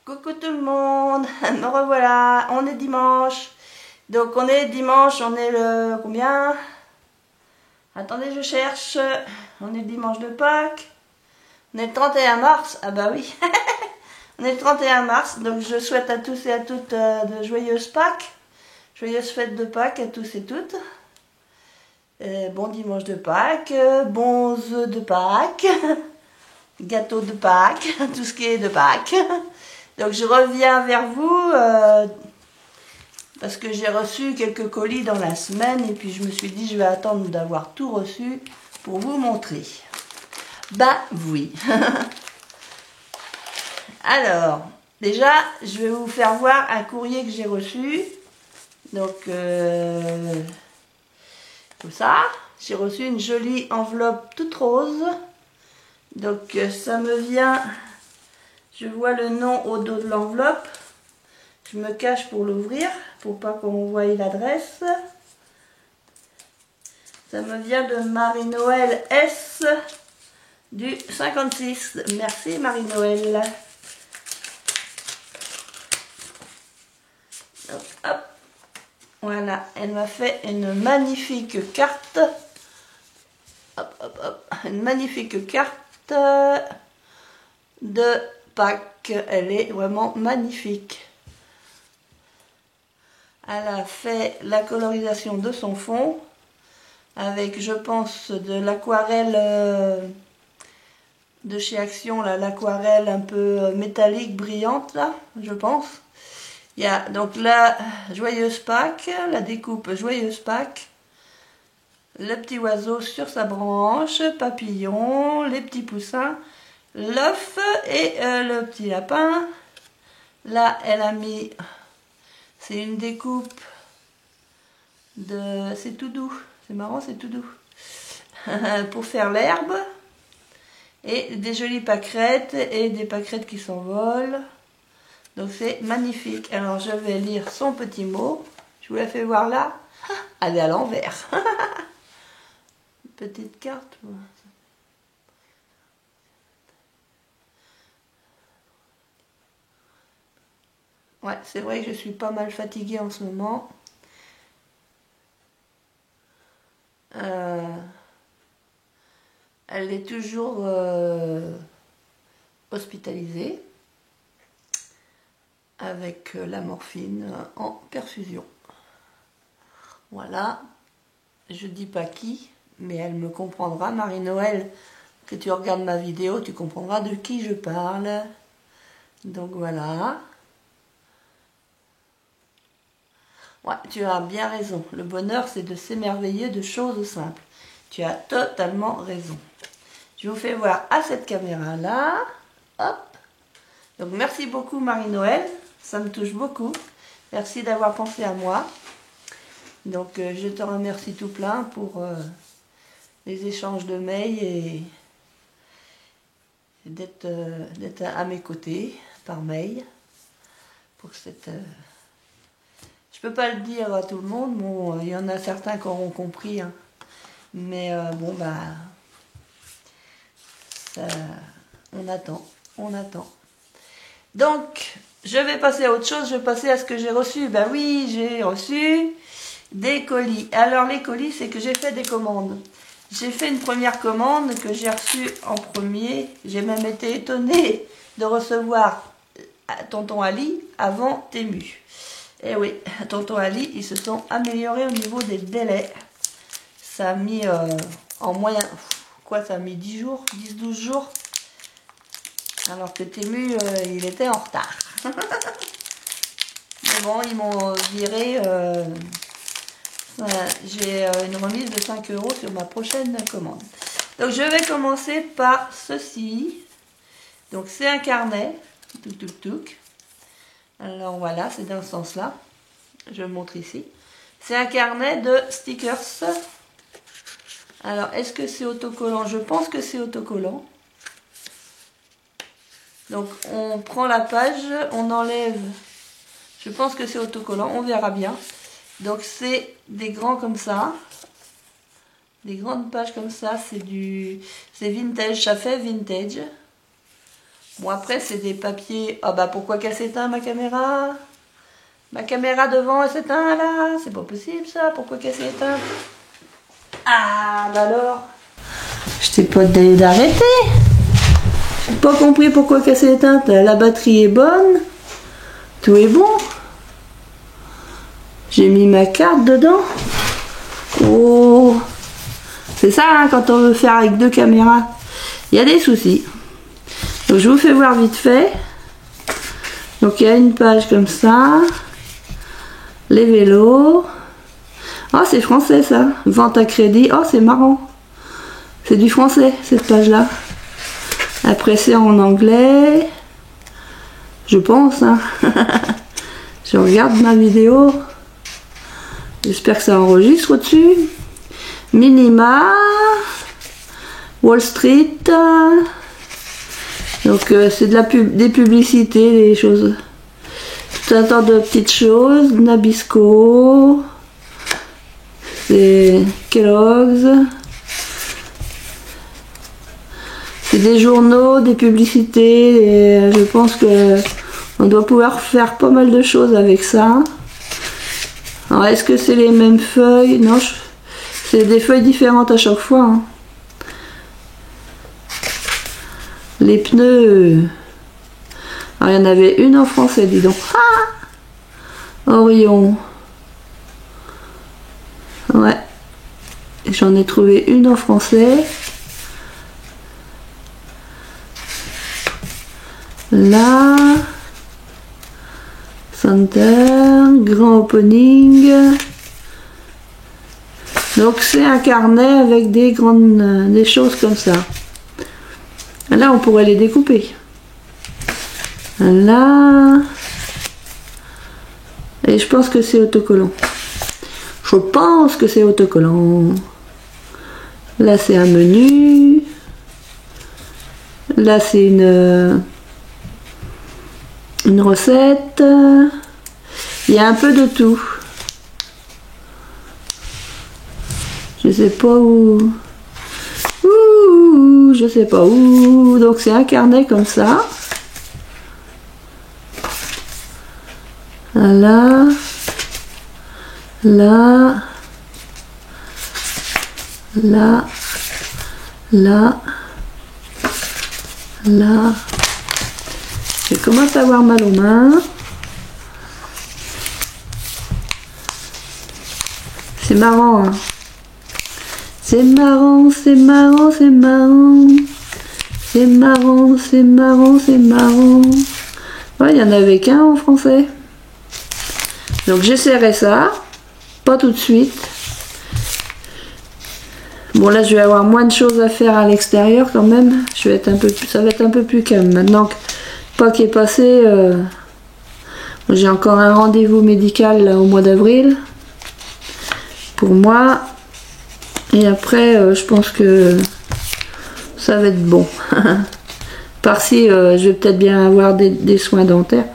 Coucou tout le monde, me revoilà, on est dimanche. Donc on est dimanche, on est le combien? Attendez, je cherche. On est le dimanche de Pâques. On est le 31 mars, ah bah oui. On est le 31 mars, donc je souhaite à tous et à toutes de joyeuses Pâques. Joyeuses fêtes de Pâques à tous et toutes. Bon dimanche de Pâques, bons œufs de Pâques, gâteau de Pâques, tout ce qui est de Pâques. Donc je reviens vers vous parce que j'ai reçu quelques colis dans la semaine et puis je me suis dit je vais attendre d'avoir tout reçu pour vous montrer. Bah oui. Alors, déjà je vais vous faire voir un courrier que j'ai reçu. Donc comme ça, j'ai reçu une jolie enveloppe toute rose. Donc ça me vient... Je vois le nom au dos de l'enveloppe. Je me cache pour l'ouvrir, pour pas qu'on voie l'adresse. Ça me vient de Marie-Noël S du 56. Merci Marie-Noël. Hop. Voilà, elle m'a fait une magnifique carte. Hop, hop, hop. Une magnifique carte de Pâques. Elle est vraiment magnifique. Elle a fait la colorisation de son fond avec, je pense, de l'aquarelle de chez Action, l'aquarelle un peu métallique, brillante, là, je pense. Il y a donc la joyeuse Pâques, la découpe joyeuse Pâques, le petit oiseau sur sa branche, papillon, les petits poussins, l'œuf et le petit lapin. Là, elle a mis, c'est une découpe de, c'est tout doux, c'est marrant, c'est tout doux, pour faire l'herbe, et des jolies pâquerettes et des pâquerettes qui s'envolent. Donc c'est magnifique. Alors je vais lire son petit mot. Je vous la fais voir là. Elle est à l'envers. Petite carte. Ouais, c'est vrai que je suis pas mal fatiguée en ce moment. Elle est toujours hospitalisée avec la morphine en perfusion. Voilà. Je dis pas qui, mais elle me comprendra. Marie-Noël, que tu regardes ma vidéo, tu comprendras de qui je parle. Donc voilà. Ouais, tu as bien raison. Le bonheur, c'est de s'émerveiller de choses simples. Tu as totalement raison. Je vous fais voir à cette caméra-là. Hop. Donc merci beaucoup Marie-Noël. Ça me touche beaucoup. Merci d'avoir pensé à moi. Donc je te remercie tout plein pour les échanges de mails et d'être à mes côtés par mail pour cette... Je peux pas le dire à tout le monde, bon, il y en a certains qui auront compris, hein. Mais bon bah ça, on attend. Donc je vais passer à autre chose, je vais passer à ce que j'ai reçu. Ben oui, j'ai reçu des colis. Alors les colis, c'est que j'ai fait des commandes. J'ai fait une première commande que j'ai reçue en premier. J'ai même été étonnée de recevoir Tonton Ali avant Temu. Et oui, Tonton Ali, ils se sont améliorés au niveau des délais. Ça a mis en moyen... Quoi, ça a mis 10 jours, 10-12 jours. Alors que Temu, il était en retard. Mais bon, ils m'ont viré... j'ai une remise de 5 € sur ma prochaine commande. Donc je vais commencer par ceci. Donc c'est un carnet. Touc. Alors voilà, c'est dans ce sens-là. Je montre ici. C'est un carnet de stickers. Alors est-ce que c'est autocollant? Je pense que c'est autocollant. Donc on prend la page, on enlève. Je pense que c'est autocollant, on verra bien. Donc c'est des grands comme ça. Des grandes pages comme ça, c'est vintage, ça fait vintage. Bon, après, c'est des papiers. Ah bah, pourquoi qu'elle s'éteint, ma caméra? Ma caméra devant, elle s'éteint, là. C'est pas possible, ça. Pourquoi qu'elle s'éteint? Ah, bah alors. Je t'ai pas dit d'arrêter. J'ai pas compris pourquoi qu'elle s'est éteinte. La batterie est bonne. Tout est bon. J'ai mis ma carte dedans. Oh. C'est ça, hein, quand on veut faire avec 2 caméras. Il y a des soucis. Donc je vous fais voir vite fait. Donc il y a une page comme ça. Les vélos. Oh, c'est français ça. Vente à crédit. Oh, c'est marrant. C'est du français cette page là. Après c'est en anglais. Je pense. Hein. Je regarde ma vidéo. J'espère que ça enregistre au-dessus. Minima. Wall Street. Donc c'est des publicités, des choses. Tout un tas de petites choses. Nabisco. C'est Kellogg's. C'est des journaux, des publicités. Et je pense que on doit pouvoir faire pas mal de choses avec ça. Alors est-ce que c'est les mêmes feuilles? Non, c'est des feuilles différentes à chaque fois. Hein. Les pneus. Alors, il y en avait une en français, dis donc. Ah, Orion. Ouais. J'en ai trouvé une en français. Là. Center. Grand opening. Donc c'est un carnet avec des choses comme ça. Là, on pourrait les découper. Là. Et je pense que c'est autocollant. Je pense que c'est autocollant. Là, c'est un menu. Là, c'est une recette. Il y a un peu de tout. Je sais pas où. Je sais pas où. Donc c'est un carnet comme ça. Là. Là. Là. Là. Là. Je commence à avoir mal aux mains. C'est marrant, hein. C'est marrant, c'est marrant, c'est marrant. C'est marrant, c'est marrant, c'est marrant. Ouais, il y en avait qu'un en français. Donc j'essaierai ça. Pas tout de suite. Bon, là je vais avoir moins de choses à faire à l'extérieur quand même. Ça va être un peu plus calme. Maintenant que Pâques est passé, j'ai encore un rendez-vous médical là, au mois d'avril. Pour moi. Et après, je pense que ça va être bon. Par-ci, je vais peut-être bien avoir des soins dentaires.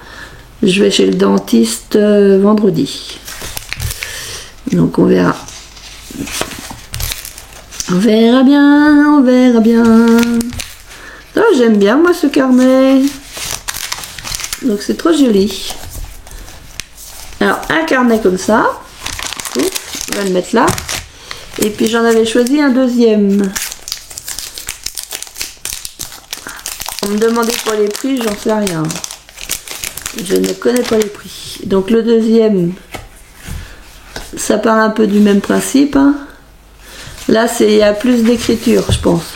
Je vais chez le dentiste vendredi. Donc on verra. On verra bien, on verra bien. Oh, j'aime bien moi ce carnet. Donc c'est trop joli. Alors un carnet comme ça. Oups, on va le mettre là. Et puis j'en avais choisi un deuxième. On me demandait pas les prix, j'en sais rien. Je ne connais pas les prix. Donc le deuxième, ça part un peu du même principe. Hein. Là, il y a plus d'écriture, je pense.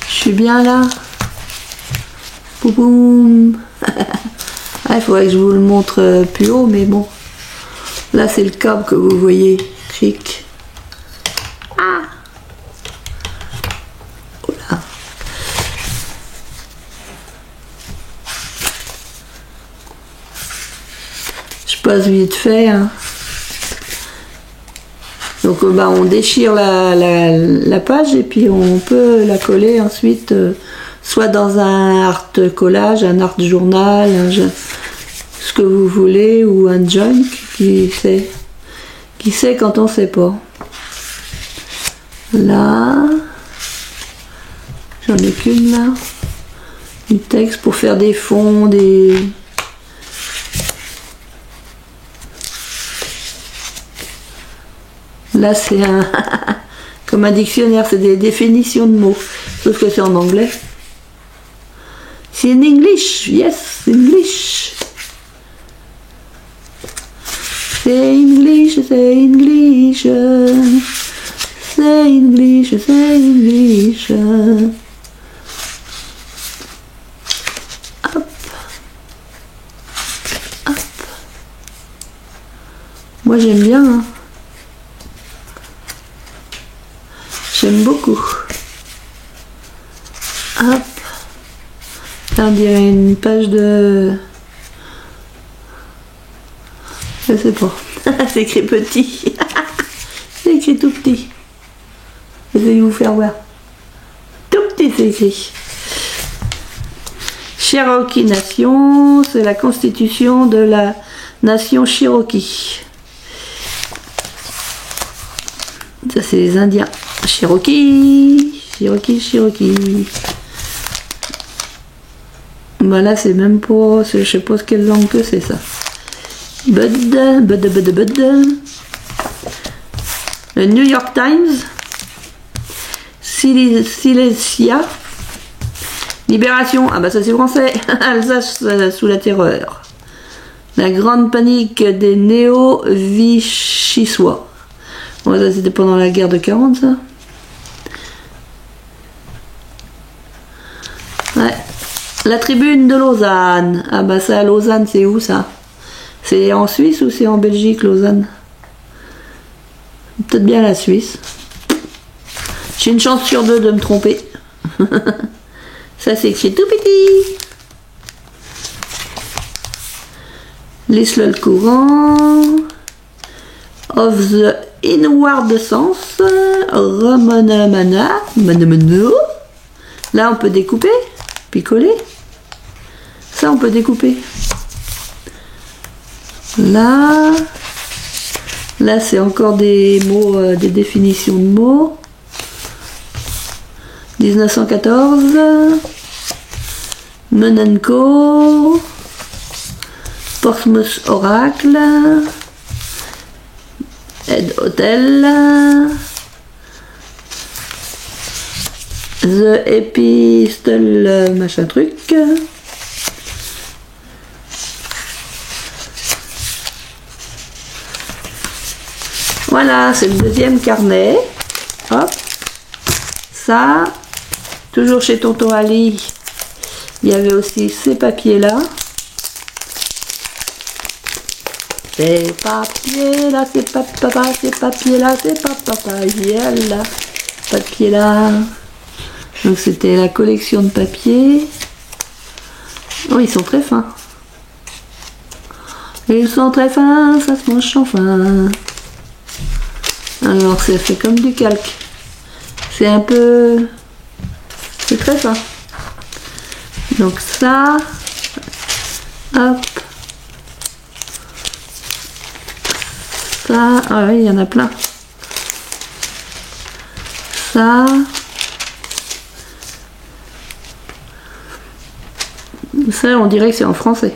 Je suis bien là. Pouboum. Il faudrait que je vous le montre plus haut, mais bon. Là, c'est le câble que vous voyez. Cric. Ah! Oula. Je passe vite fait. Hein. Donc, on déchire la page et puis on peut la coller ensuite, soit dans un art collage, un art journal, ce que vous voulez, ou un junk qui sait quand on sait pas. Là, J'en ai qu'une là. Du texte pour faire des fonds, des... Là c'est un... comme un dictionnaire, c'est des définitions de mots. Sauf que c'est en anglais. C'est in English, yes, English. C'est English, c'est English. C'est English, c'est English. Hop. Hop. Moi j'aime bien. Hein. J'aime beaucoup. Hop. On dirait une page de... Je sais pas. C'est écrit petit. C'est écrit tout petit. Je vais vous faire voir. Tout petit c'est écrit. Cherokee Nation, c'est la constitution de la nation Cherokee. Ça c'est les Indiens. Cherokee, Cherokee, Cherokee. Voilà, c'est même pas, je sais pas quelle langue que c'est ça. Bud. Le New York Times. Silesia. Libération. Ah bah ça c'est français. Alsace sous la terreur. La grande panique des néo-vichysois. Bon, ça c'était pendant la guerre de 40 ça. Ouais. La tribune de Lausanne. Ah bah ça, Lausanne, c'est où ça? C'est en Suisse ou c'est en Belgique, Lausanne? Peut-être bien la Suisse. J'ai une chance sur 2 de me tromper. Ça c'est écrit tout petit. L'Isle courant. Of the inward sense. Romanamana. Manamano. Là on peut découper. Picoler. Ça on peut découper. Là c'est encore des mots, des définitions de mots. 1914. Menenco. Portsmouth Oracle. Head Hotel. The Epistle machin truc. Voilà, c'est le deuxième carnet. Hop. Ça, toujours chez Tonton Ali, il y avait aussi ces papiers-là. Ces papiers-là, c'est pas papa, ces papiers-là, c'est pas papa, là. Papier-là. Donc c'était la collection de papiers. Oh, ils sont très fins. Ils sont très fins, ça se mange sans fin. Alors c'est fait comme du calque. C'est un peu... C'est très fin. Donc ça... Hop. Ça... Ah oui, il y en a plein. Ça... Ça, on dirait que c'est en français.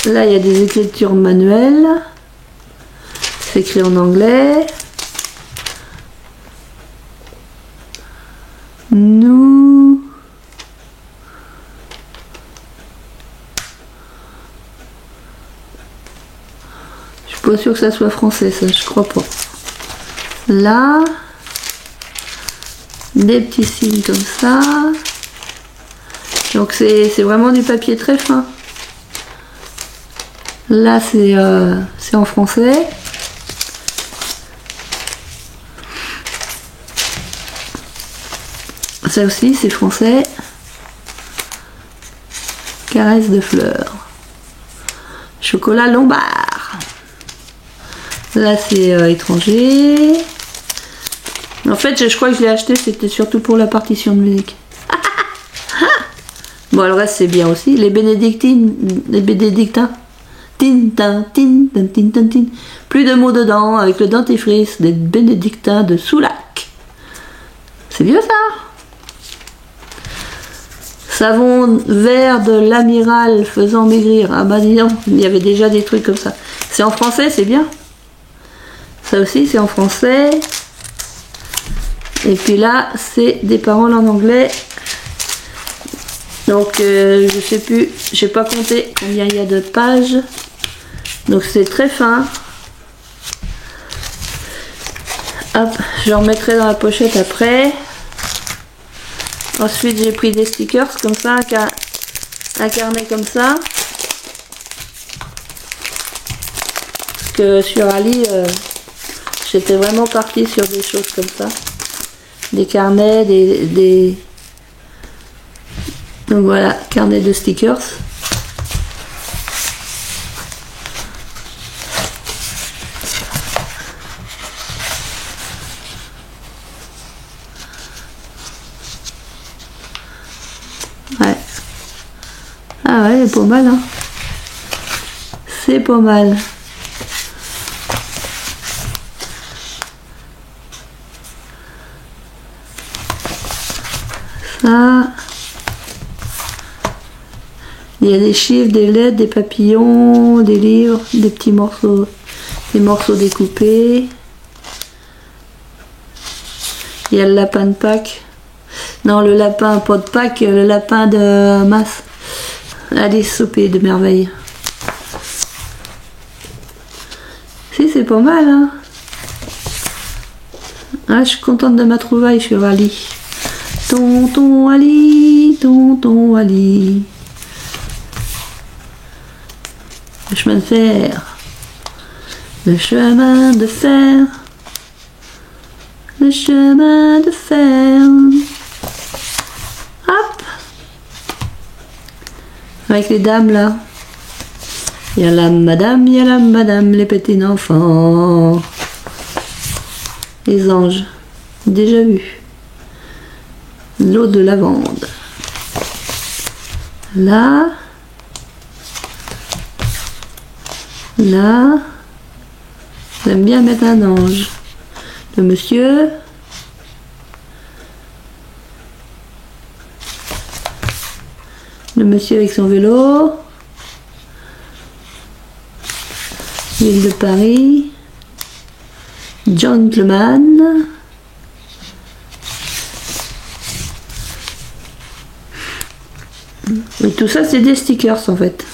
Là, il y a des écritures manuelles. C'est écrit en anglais. Nous... Je suis pas sûre que ça soit français, ça, je crois pas. Là... Des petits signes comme ça. Donc c'est vraiment du papier très fin. Là c'est en français. Ça aussi c'est français. Caresse de fleurs. Chocolat Lombard. Là c'est étranger. En fait, je crois que je l'ai acheté, c'était surtout pour la partition de musique. Bon, le reste, c'est bien aussi. Les bénédictins. tin, tin, tin, tin, tin, tin, tin. Plus de mots dedans avec le dentifrice des bénédictins de Soulac. C'est vieux ça. Savon vert de l'amiral faisant maigrir. Ah bah dis donc, il y avait déjà des trucs comme ça. C'est en français, c'est bien. Ça aussi c'est en français. Et puis là, c'est des paroles en anglais. Donc je sais plus, j'ai pas compté combien il y a de pages. Donc c'est très fin. Hop, je remettrai dans la pochette après. Ensuite j'ai pris des stickers comme ça, un carnet comme ça. Parce que sur Ali, j'étais vraiment partie sur des choses comme ça. Des carnets, donc voilà, carnet de stickers. Ouais. Ah ouais, c'est pas mal, hein. C'est pas mal. Ça. Il y a des chiffres, des lettres, des papillons, des livres, des petits morceaux, des morceaux découpés. Il y a le lapin de Pâques. Non, le lapin, pas de Pâques, le lapin de Masse. Alice au pays de merveille. Si, c'est pas mal, hein. Ah, je suis contente de ma trouvaille sur Ali. Tonton Ali, tonton Ali. Le chemin de fer. Le chemin de fer. Le chemin de fer. Hop. Avec les dames là. Il y a la madame, les petits enfants. Les anges. Déjà vu. L'eau de lavande. Là. Là. J'aime bien mettre un ange. Le monsieur. Le monsieur avec son vélo. Ville de Paris. Gentleman. Et tout ça, c'est des stickers en fait.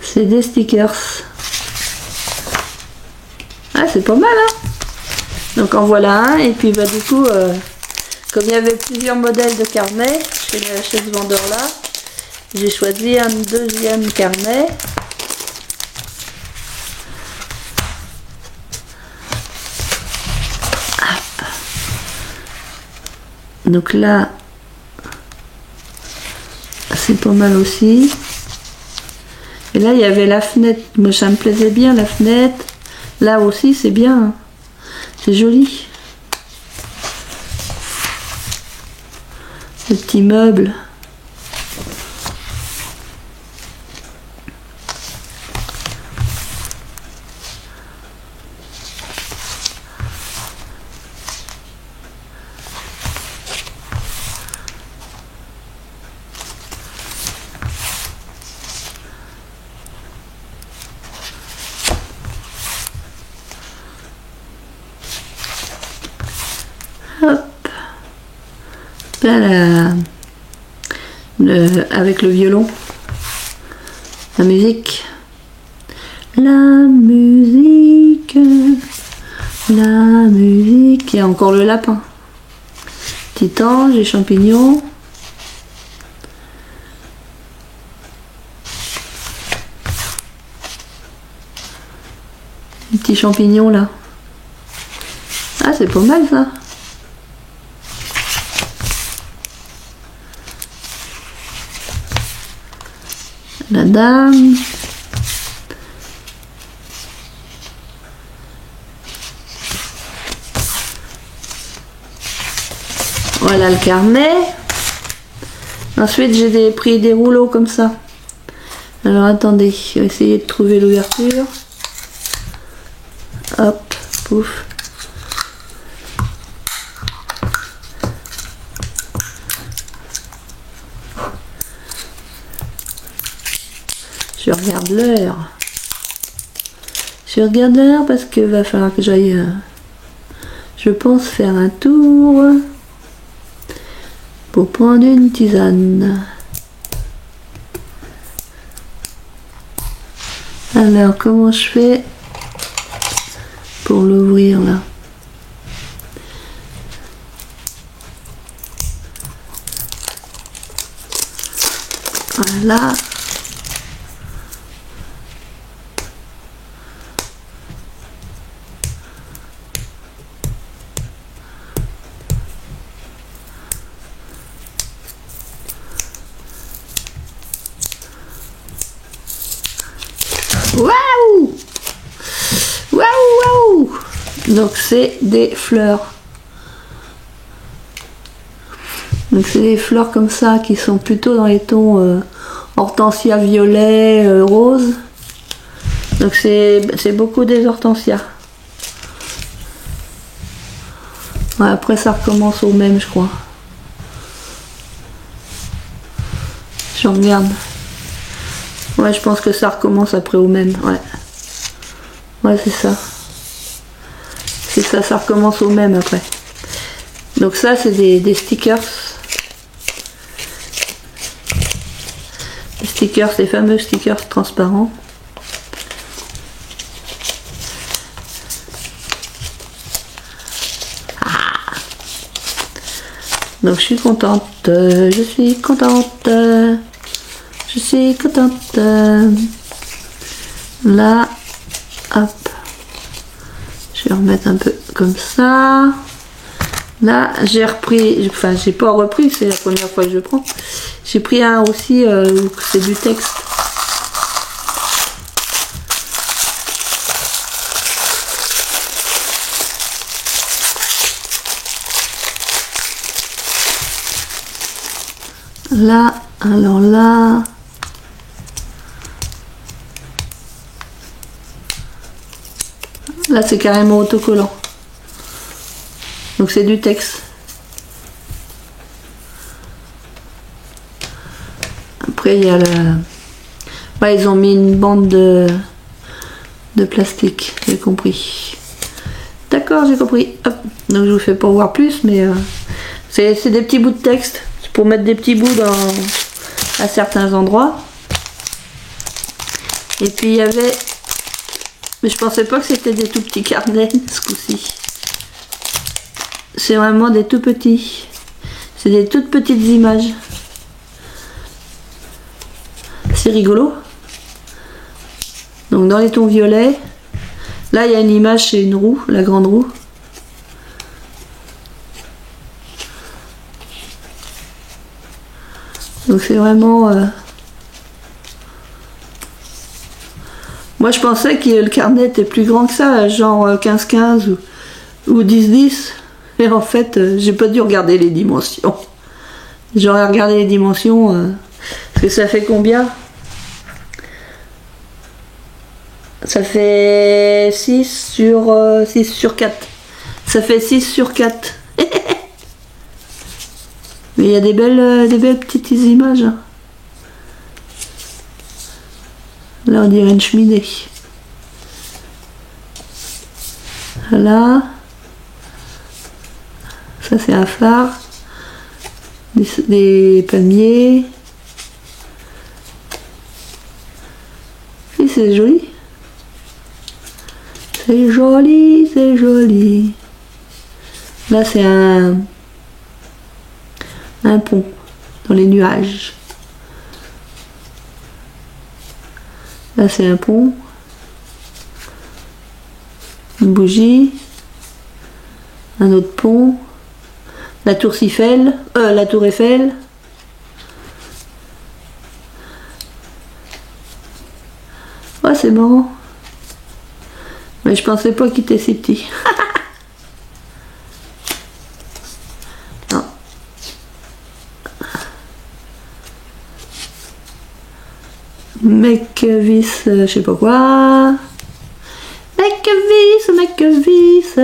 C'est des stickers. Ah, c'est pas mal, hein. Donc en voilà un. Et puis bah du coup, comme il y avait plusieurs modèles de carnet chez ce vendeur-là, j'ai choisi un deuxième carnet. Hop. Donc là, c'est pas mal aussi. Et là, il y avait la fenêtre. Moi, ça me plaisait bien, la fenêtre. Là aussi, c'est bien. C'est joli. Le petit meuble. Hop. Là, avec le violon. La musique. La musique. La musique. Il y a encore le lapin. Petit ange, les champignons. Les petits champignons là. Ah, c'est pas mal ça. La dame. Voilà le carnet. Ensuite, j'ai pris des rouleaux comme ça. Alors attendez, je vais essayer de trouver l'ouverture. Hop, pouf. Je regarde l'heure. Je regarde l'heure parce que va falloir que j'aille, je pense, faire un tour pour prendre une tisane. Alors, comment je fais pour l'ouvrir là? Voilà. Waouh! Waouh, waouh! Donc c'est des fleurs. Donc c'est des fleurs comme ça qui sont plutôt dans les tons hortensia violet, rose. Donc c'est beaucoup des hortensias. Ouais, après ça recommence au même, je crois. Je regarde. Ouais, je pense que ça recommence après au même, ouais. Ouais, c'est ça. C'est ça, ça recommence au même après. Donc ça, c'est des stickers. Les stickers, les fameux stickers transparents. Ah. Donc je suis contente, je suis contente. Je suis contente. Là, hop. Je vais remettre un peu comme ça. Là, j'ai repris, enfin, j'ai pas repris, c'est la première fois que je prends. J'ai pris un aussi, c'est du texte. Là, alors là. Là, c'est carrément autocollant. Donc, c'est du texte. Après, il y a le... Ouais, ils ont mis une bande de plastique. J'ai compris. D'accord, j'ai compris. Hop. Donc, je vous fais pas voir plus, mais c'est des petits bouts de texte. C'est pour mettre des petits bouts à certains endroits. Et puis, il y avait... Mais je pensais pas que c'était des tout petits carnets ce coup-ci. C'est vraiment des tout petits. C'est des toutes petites images. C'est rigolo. Donc dans les tons violets, là il y a une image, c'est une roue, la grande roue. Donc c'est vraiment... Moi je pensais que le carnet était plus grand que ça, genre 15-15 ou 10-10. Et en fait, j'ai pas dû regarder les dimensions. J'aurais regardé les dimensions. Parce que ça fait combien? Ça fait 6 sur 4. Ça fait 6 sur 4. Mais il y a des belles petites images. Là, on dirait une cheminée. Voilà. Ça, c'est un phare. Des palmiers. Et c'est joli. C'est joli, c'est joli. Là, c'est un pont dans les nuages. Là, c'est un pont. Une bougie. Un autre pont. La tour Eiffel. La tour Eiffel. Ouais, c'est marrant. Mais je pensais pas qu'il était si petit. Non. Mec-vis, je sais pas quoi. Mec-vis.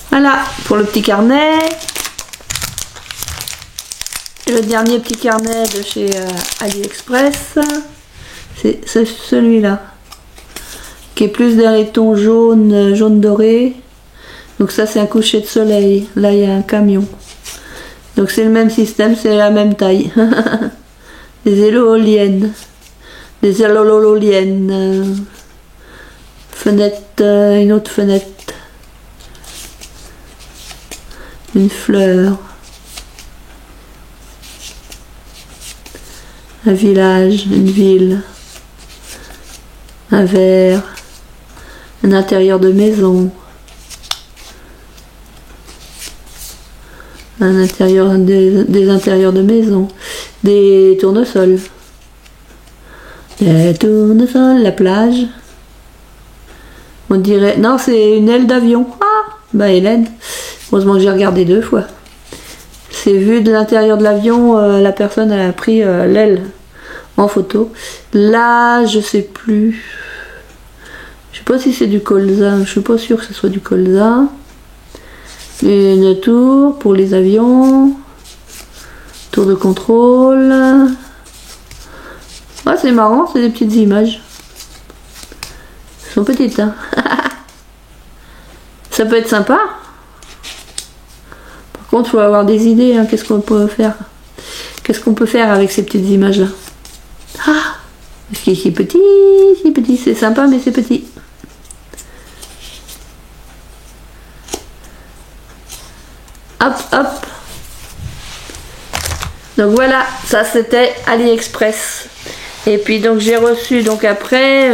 Voilà, pour le petit carnet. Le dernier petit carnet de chez AliExpress, c'est celui-là, qui est plus d'un laiton jaune doré. Donc ça c'est un coucher de soleil. Là il y a un camion. Donc c'est le même système, c'est la même taille. Des éoliennes. Des éoliennes. Fenêtre, une autre fenêtre. Une fleur. Un village, une ville. Un verre. Un intérieur de maison. Un intérieur des intérieurs de maison. Des tournesols. Des tournesols, la plage. On dirait... Non, c'est une aile d'avion. Ah, bah Hélène. Heureusement que j'ai regardé 2 fois. C'est vu de l'intérieur de l'avion, la personne a pris l'aile en photo. Là, je sais plus. Je sais pas si c'est du colza. Je suis pas sûre que ce soit du colza. Une tour pour les avions. Tour de contrôle. Ah, c'est marrant, c'est des petites images. Elles sont petites, hein. Ça peut être sympa. Par contre, il faut avoir des idées, hein. Qu'est-ce qu'on peut faire? Qu'est-ce qu'on peut faire avec ces petites images-là? Ah, parce que c'est petit, c'est sympa, mais c'est petit. Hop, hop. Donc voilà, ça c'était AliExpress. Et puis donc j'ai reçu, donc après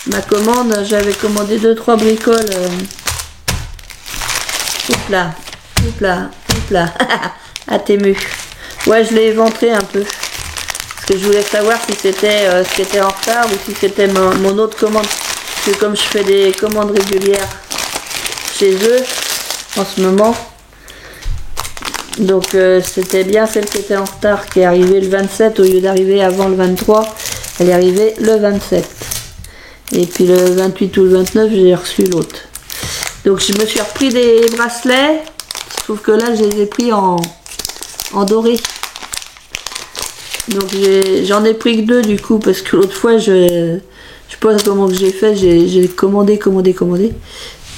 ma commande, j'avais commandé 2-3 bricoles. Oups là, à Temu. Ouais, je l'ai éventré un peu. Parce que je voulais savoir si c'était ce qui était en retard ou si c'était mon autre commande. Parce que comme je fais des commandes régulières chez eux en ce moment, donc c'était bien celle qui était en retard, qui est arrivée le 27 au lieu d'arriver avant le 23. Elle est arrivée le 27. Et puis le 28 ou le 29, j'ai reçu l'autre. Donc je me suis repris des bracelets. Sauf que là, je les ai pris en doré. Donc j'en ai pris que 2 du coup, parce que l'autre fois, je sais pas comment que j'ai fait, j'ai commandé.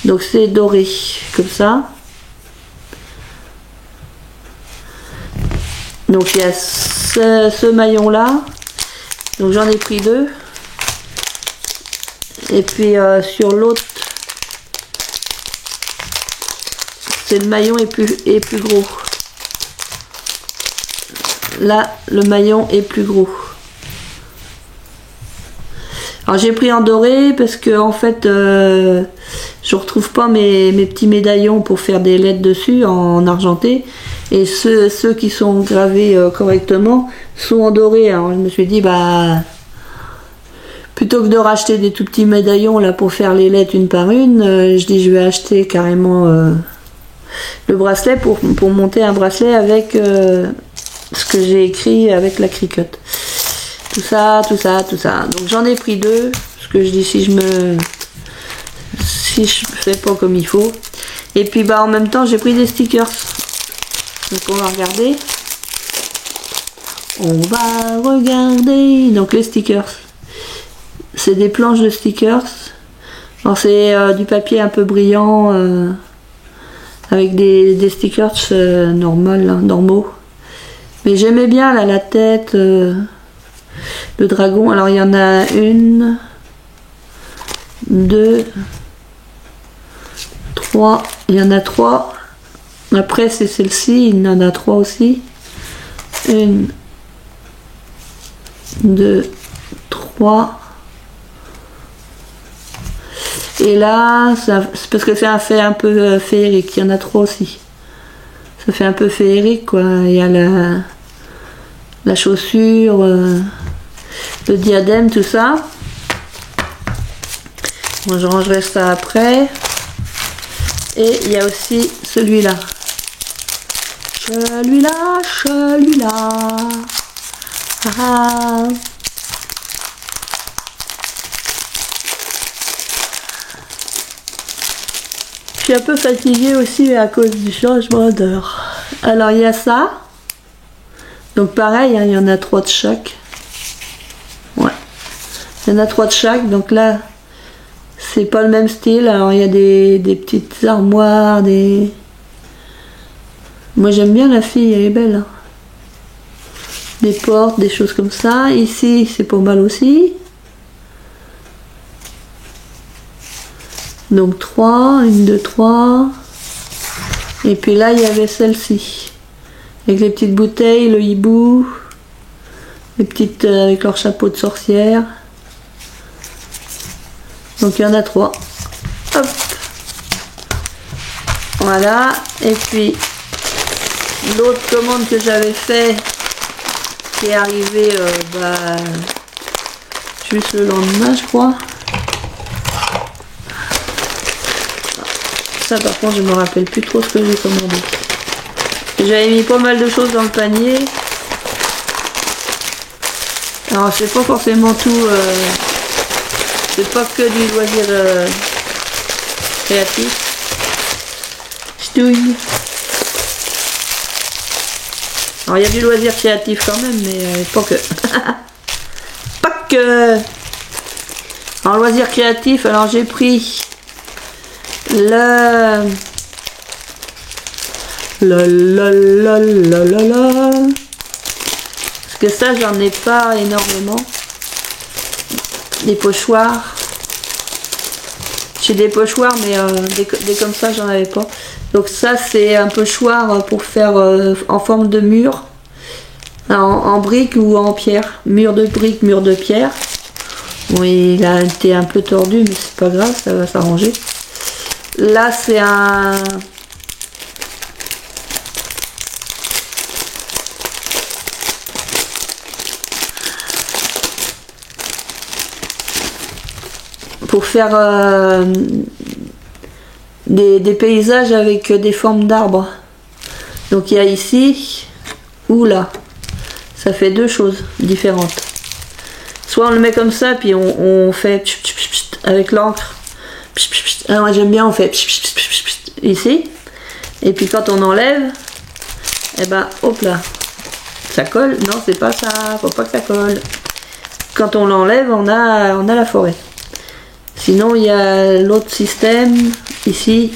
Donc c'est doré, comme ça. Donc il y a ce maillon là. Donc j'en ai pris 2. Et puis sur l'autre, c'est le maillon est plus gros. Là, le maillon est plus gros. Alors j'ai pris en doré parce que en fait, je retrouve pas mes petits médaillons pour faire des lettres dessus en argenté. Et ceux qui sont gravés correctement sont en doré. Alors je me suis dit, bah, plutôt que de racheter des tout petits médaillons là pour faire les lettres une par une, je dis je vais acheter carrément le bracelet pour monter un bracelet avec ce que j'ai écrit avec la cricotte. Tout ça. Donc j'en ai pris 2, parce que je dis si je fais pas comme il faut. Et puis bah en même temps j'ai pris des stickers. Donc on va regarder. Donc les stickers. C'est des planches de stickers. Alors c'est du papier un peu brillant avec des stickers normaux. Mais j'aimais bien là, la tête, le dragon. Alors il y en a 1, 2, 3. Il y en a 3. Après c'est celle-ci, il y en a 3 aussi. 1, 2, 3. Et là, c'est parce que c'est un fait un peu féerique. Il y en a 3 aussi. Ça fait un peu féerique, quoi. Il y a la chaussure, le diadème, tout ça. Bon, je rangerai ça après. Et il y a aussi celui-là. Celui-là, celui-là. Ah. Je suis un peu fatiguée aussi à cause du changement d'heure. Alors il y a ça. Donc pareil, hein, il y en a 3 de chaque. Ouais. Il y en a 3 de chaque. Donc là, c'est pas le même style. Alors il y a des petites armoires, des... Moi j'aime bien la fille, elle est belle. Hein. Des portes, des choses comme ça. Ici, c'est pas mal aussi. Donc 3, 1, 2, 3. Et puis là, il y avait celle-ci. Avec les petites bouteilles, le hibou. Les petites avec leur chapeau de sorcière. Donc il y en a 3. Hop. Voilà. Et puis, l'autre commande que j'avais fait, qui est arrivée juste le lendemain, je crois. Ça par contre je me rappelle plus trop ce que j'ai commandé. J'avais mis pas mal de choses dans le panier. Alors c'est pas forcément tout, c'est pas que du loisir créatif. Ch'touille. Alors il y a du loisir créatif quand même, mais pas que. Pas que. En loisir créatif, alors j'ai pris la parce que ça j'en ai pas énormément. Des pochoirs, j'ai des pochoirs mais des comme ça j'en avais pas. Donc ça c'est un pochoir pour faire en forme de mur, en brique ou en pierre, mur de brique, mur de pierre. Bon, il a été un peu tordu mais c'est pas grave, ça va s'arranger. Là, c'est un... pour faire des paysages avec des formes d'arbres. Donc il y a ici ou là. Ça fait 2 choses différentes. Soit on le met comme ça, puis on fait avec l'encre. Alors moi j'aime bien, on fait ici, et puis quand on enlève, et ben hop là, ça colle. Non, c'est pas ça, faut pas que ça colle. Quand on l'enlève, on a la forêt. Sinon il y a l'autre système ici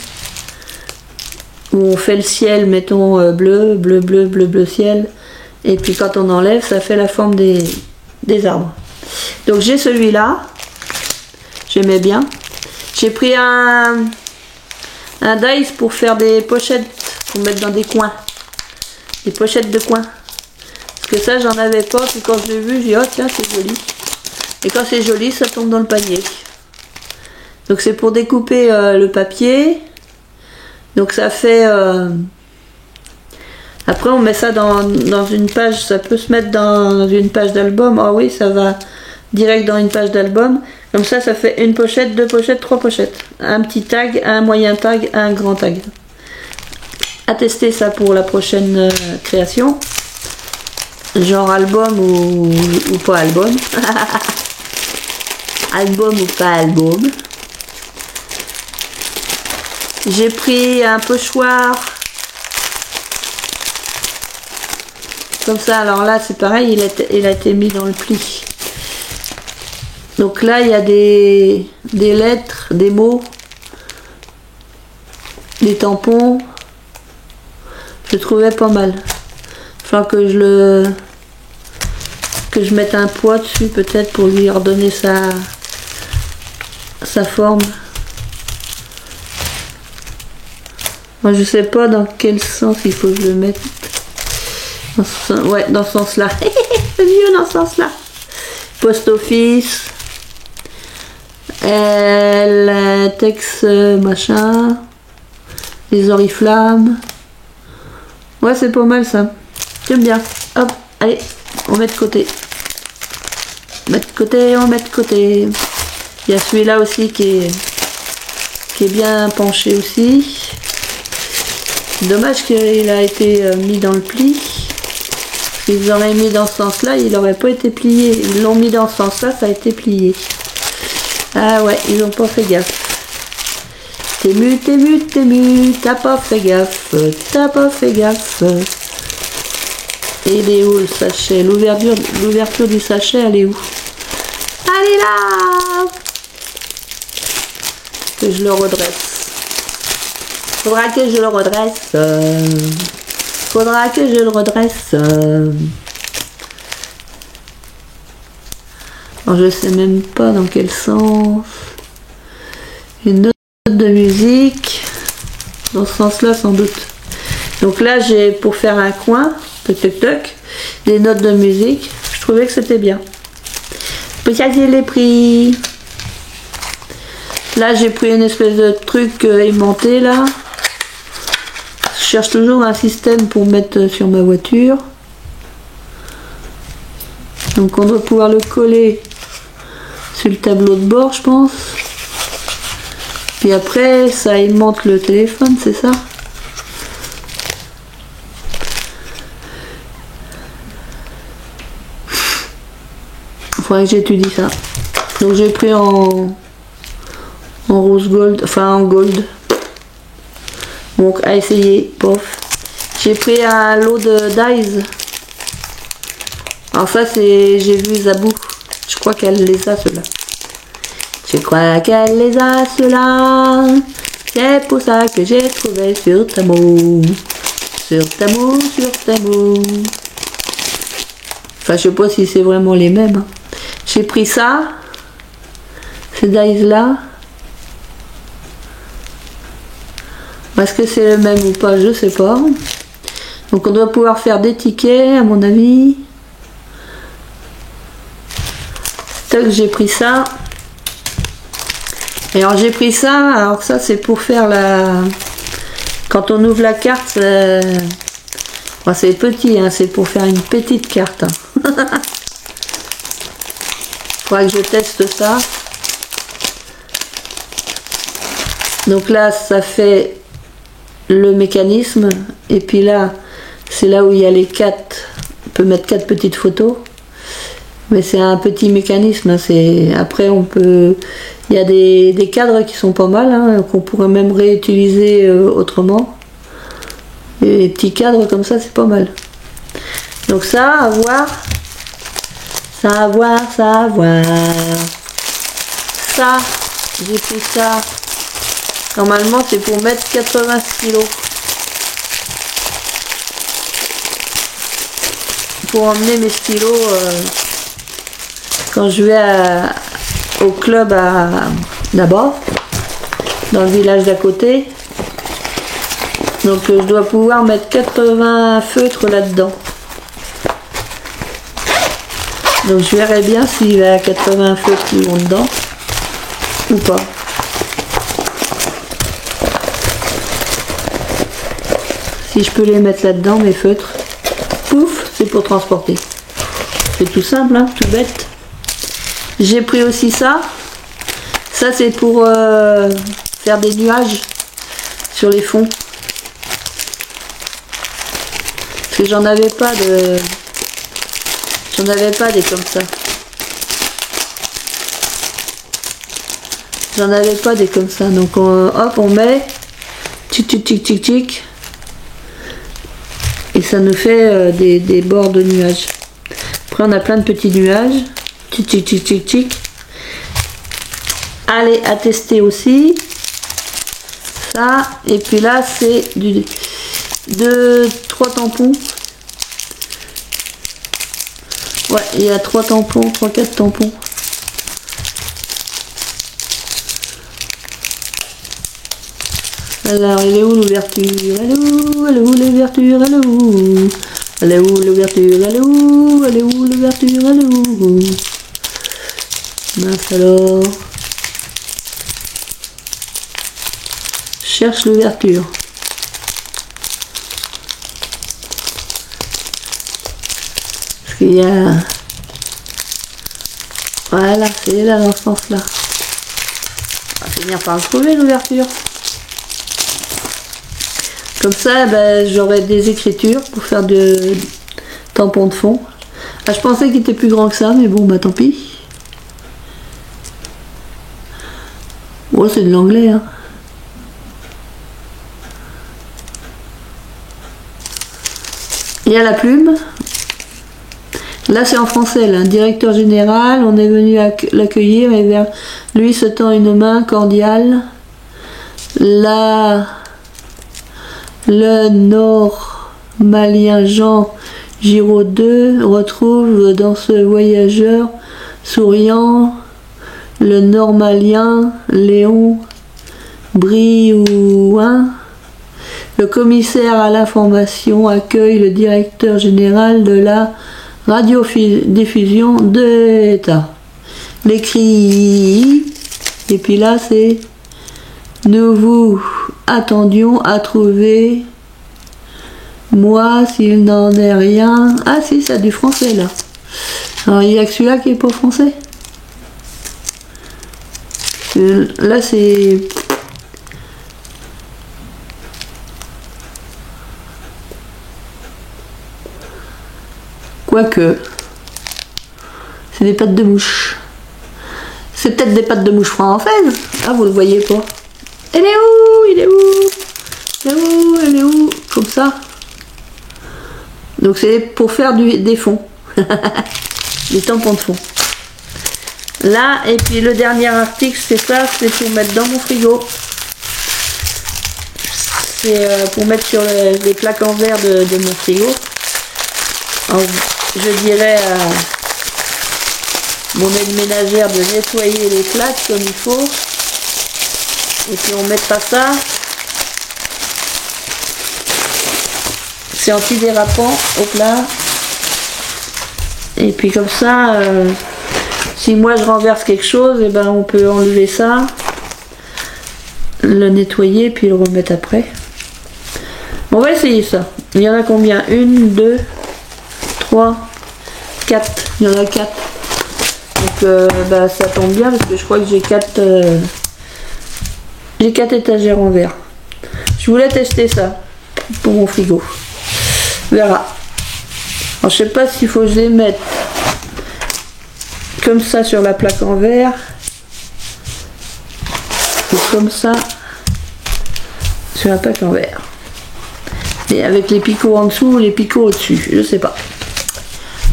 où on fait le ciel, mettons bleu, bleu, bleu, bleu, bleu ciel, et puis quand on enlève, ça fait la forme des arbres. Donc j'ai celui-là, j'aimais bien. J'ai pris un dice pour faire des pochettes pour mettre dans des coins. Des pochettes de coins. Parce que ça, j'en avais pas. Puis quand je l'ai vu, j'ai dit, oh tiens, c'est joli. Et quand c'est joli, ça tombe dans le panier. Donc c'est pour découper le papier. Donc ça fait... Après, on met ça dans une page. Ça peut se mettre dans une page d'album. Ah oui, ça va direct dans une page d'album. Comme ça, ça fait une pochette, 2 pochettes, 3 pochettes. Un petit tag, un moyen tag, un grand tag. À tester ça pour la prochaine création. Genre album ou pas album. Album ou pas album. J'ai pris un pochoir. Comme ça, alors là, c'est pareil, il a été mis dans le pli. Donc là, il y a des lettres, des mots, des tampons. Je trouvais pas mal. Il faudra que je mette un poids dessus peut-être pour lui redonner sa forme. Moi, je sais pas dans quel sens il faut que je le mette. Ouais, dans ce sens-là. C'est mieux dans ce sens-là. Post-office. Texte machin. Les oriflammes. Ouais, c'est pas mal ça. J'aime bien. Hop, allez, on met de côté. On met de côté, on met de côté. Il y a celui-là aussi qui est qui est bien penché aussi. Dommage qu'il a été mis dans le pli. S'ils l'auraient mis dans ce sens-là, il n'aurait pas été plié. Ils l'ont mis dans ce sens-là, ça a été plié. Ah ouais, ils n'ont pas fait gaffe. T'es mu, t'as pas fait gaffe, t'as pas fait gaffe. Et il est où le sachet? L'ouverture du sachet, elle est où? Elle est là! Que je le redresse. Faudra que je le redresse. Faudra que je le redresse. Alors je sais même pas dans quel sens. Une note de musique. Dans ce sens-là sans doute. Donc là j'ai pour faire un coin, toc toc toc, des notes de musique. Je trouvais que c'était bien. Puis ça je l'ai pris. Là j'ai pris une espèce de truc aimanté là. Je cherche toujours un système pour mettre sur ma voiture. Donc on doit pouvoir le coller sur le tableau de bord, je pense. Puis après, ça aimante le téléphone, c'est ça? Il faudrait que j'étudie ça. Donc j'ai pris en rose gold, enfin en gold. Donc à essayer, pof. J'ai pris un lot de dies. Alors ça c'est, j'ai vu Zabou. Je crois qu'elle les a ceux-là. Je crois qu'elle les a ceux-là. C'est pour ça que j'ai trouvé sur Temu. Sur Temu, sur Temu. Enfin je sais pas si c'est vraiment les mêmes. Hein. J'ai pris ça. Ces dies là. Est-ce que c'est le même ou pas? Je sais pas. Donc on doit pouvoir faire des tickets à mon avis. Tac, j'ai pris ça. Et alors j'ai pris ça. Alors ça c'est pour faire la... Quand on ouvre la carte, bon, c'est petit, hein, c'est pour faire une petite carte. Hein. Faudra que je teste ça. Donc là ça fait le mécanisme et puis là c'est là où il y a les 4, on peut mettre 4 petites photos, mais c'est un petit mécanisme, hein, c'est après on peut, il y a des cadres qui sont pas mal, hein, qu'on pourrait même réutiliser autrement, et les petits cadres comme ça c'est pas mal. Donc ça à voir, ça à voir, ça à voir. Ça j'ai pris ça. Normalement, c'est pour mettre 80 stylos. Pour emmener mes stylos quand je vais au club là-bas, dans le village d'à côté. Donc, je dois pouvoir mettre 80 feutres là-dedans. Donc, je verrai bien s'il y a 80 feutres qui vont dedans ou pas. Si je peux les mettre là-dedans, mes feutres, pouf, c'est pour transporter. C'est tout simple, hein, tout bête. J'ai pris aussi ça. Ça, c'est pour faire des nuages sur les fonds. Parce que j'en avais pas de... J'en avais pas des comme ça. J'en avais pas des comme ça. Donc, hop, on met... Tic, tic, tic, tic, tic. Et ça nous fait des bords de nuages. Après on a plein de petits nuages. Tic tic tic tic tic. Allez, à tester aussi. Ça. Et puis là c'est 3 tampons. Ouais, il y a 3 tampons, 3-4 tampons. Alors, elle est où l'ouverture? Elle est où l'ouverture? Elle est où? Elle est où l'ouverture? Elle est où? Elle est où l'ouverture? Elle est où? Mince alors. Cherche l'ouverture. Parce qu'il y a... Voilà, c'est là dans ce sens-là. On va finir par le trouver l'ouverture. Comme ça, ben, j'aurai des écritures pour faire de tampons de fond. Ah, je pensais qu'il était plus grand que ça, mais bon, bah tant pis. Oh, c'est de l'anglais, hein. Il y a la plume. Là, c'est en français, là. Directeur général, on est venu l'accueillir et vers lui se tend une main cordiale. Là, le normalien Jean Giraud II retrouve dans ce voyageur souriant le normalien Léon Briouin. Le commissaire à l'information accueille le directeur général de la radiodiffusion de l'État. L'écrit, et puis là c'est nous vous attendions à trouver moi s'il n'en est rien. Ah si, ça a du français là. Alors il y a que celui-là qui est pas français. Là c'est quoique c'est des pattes de mouche. C'est peut-être des pattes de mouche françaises. Ah, vous le voyez pas. Elle est où? Il est où? Elle est où? Elle est où? Comme ça. Donc c'est pour faire des fonds. Des tampons de fond. Là, et puis le dernier article, c'est ça, c'est pour mettre dans mon frigo. C'est pour mettre sur les plaques en verre de mon frigo. Alors, je dirais à mon aide ménagère de nettoyer les plaques comme il faut. Et puis on mettra ça. C'est antidérapant au plat. Et puis comme ça, si moi je renverse quelque chose, et ben on peut enlever ça, le nettoyer puis le remettre après. On va essayer ça. Il y en a combien? 1, 2, 3, 4. Il y en a 4. Donc bah, ça tombe bien parce que je crois que j'ai 4 étagères en verre. Je voulais tester ça pour mon frigo. On verra. Alors, je sais pas s'il faut que je les mette comme ça sur la plaque en verre ou comme ça sur la plaque en verre. Et avec les picots en dessous ou les picots au-dessus, je sais pas.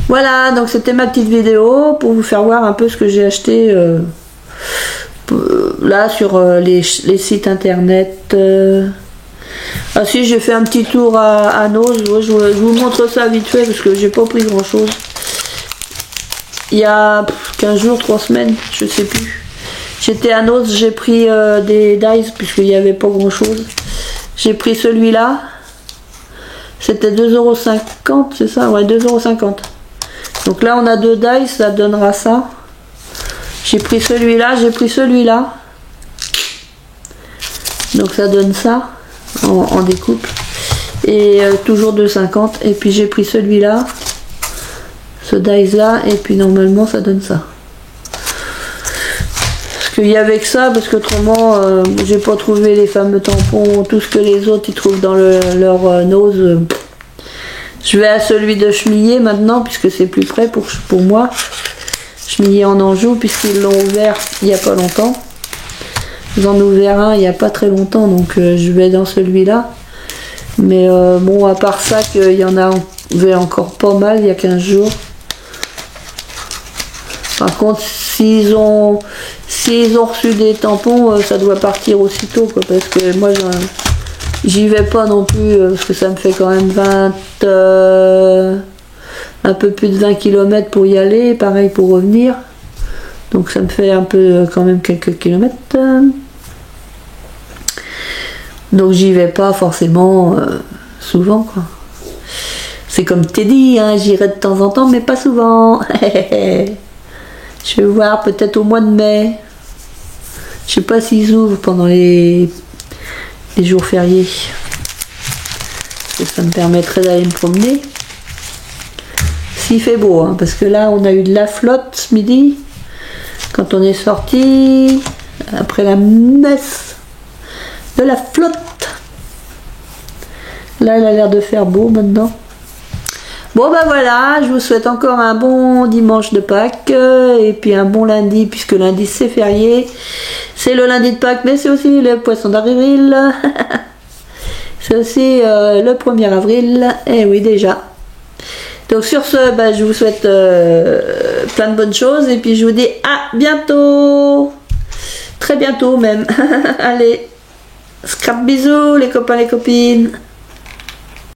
Voilà, donc c'était ma petite vidéo pour vous faire voir un peu ce que j'ai acheté là sur les sites internet. Ah si, j'ai fait un petit tour à Noz, je vous montre ça vite fait parce que j'ai pas pris grand chose. Il y a 15 jours, 3 semaines, je sais plus. J'étais à Noz, j'ai pris des dice puisqu'il n'y avait pas grand chose. J'ai pris celui-là. C'était 2,50 €, c'est ça? Ouais, 2,50 €. Donc là on a 2 dice, ça donnera ça. J'ai pris celui-là, j'ai pris celui-là. Donc ça donne ça en découpe. Et toujours 2,50 €. Et puis j'ai pris celui-là, ce dice là, et puis normalement ça donne ça. Parce qu'il y avait que ça, parce qu'autrement j'ai pas trouvé les fameux tampons, tout ce que les autres ils trouvent dans leur Noz. Je vais à celui de Chemillé maintenant, puisque c'est plus près pour moi. Chemillé en Anjou, puisqu'ils l'ont ouvert il n'y a pas longtemps. Ils en ont ouvert un il n'y a pas très longtemps, donc je vais dans celui-là. Mais bon, à part ça, qu'il y en a encore pas mal il y a 15 jours. Par contre, s'ils ont reçu des tampons, ça doit partir aussitôt, quoi, parce que moi j'y vais pas non plus, parce que ça me fait quand même un peu plus de 20 km pour y aller, pareil pour revenir. Donc ça me fait un peu quand même quelques kilomètres. Donc j'y vais pas forcément souvent, quoi. C'est comme Teddy, hein, j'irai de temps en temps, mais pas souvent. Je vais voir peut-être au mois de mai. Je sais pas s'ils ouvrent pendant les jours fériés. Ça me permettrait d'aller me promener. S'il fait beau, hein, parce que là on a eu de la flotte ce midi. Quand on est sorti, après la messe de la flotte. Là, il a l'air de faire beau maintenant. Bon ben voilà, je vous souhaite encore un bon dimanche de Pâques et puis un bon lundi, puisque lundi c'est férié. C'est le lundi de Pâques, mais c'est aussi le poisson d'avril. C'est aussi le 1er avril. Et oui, déjà. Donc sur ce, ben, je vous souhaite plein de bonnes choses et puis je vous dis à bientôt. Très bientôt même. Allez, scrap bisous les copains, les copines.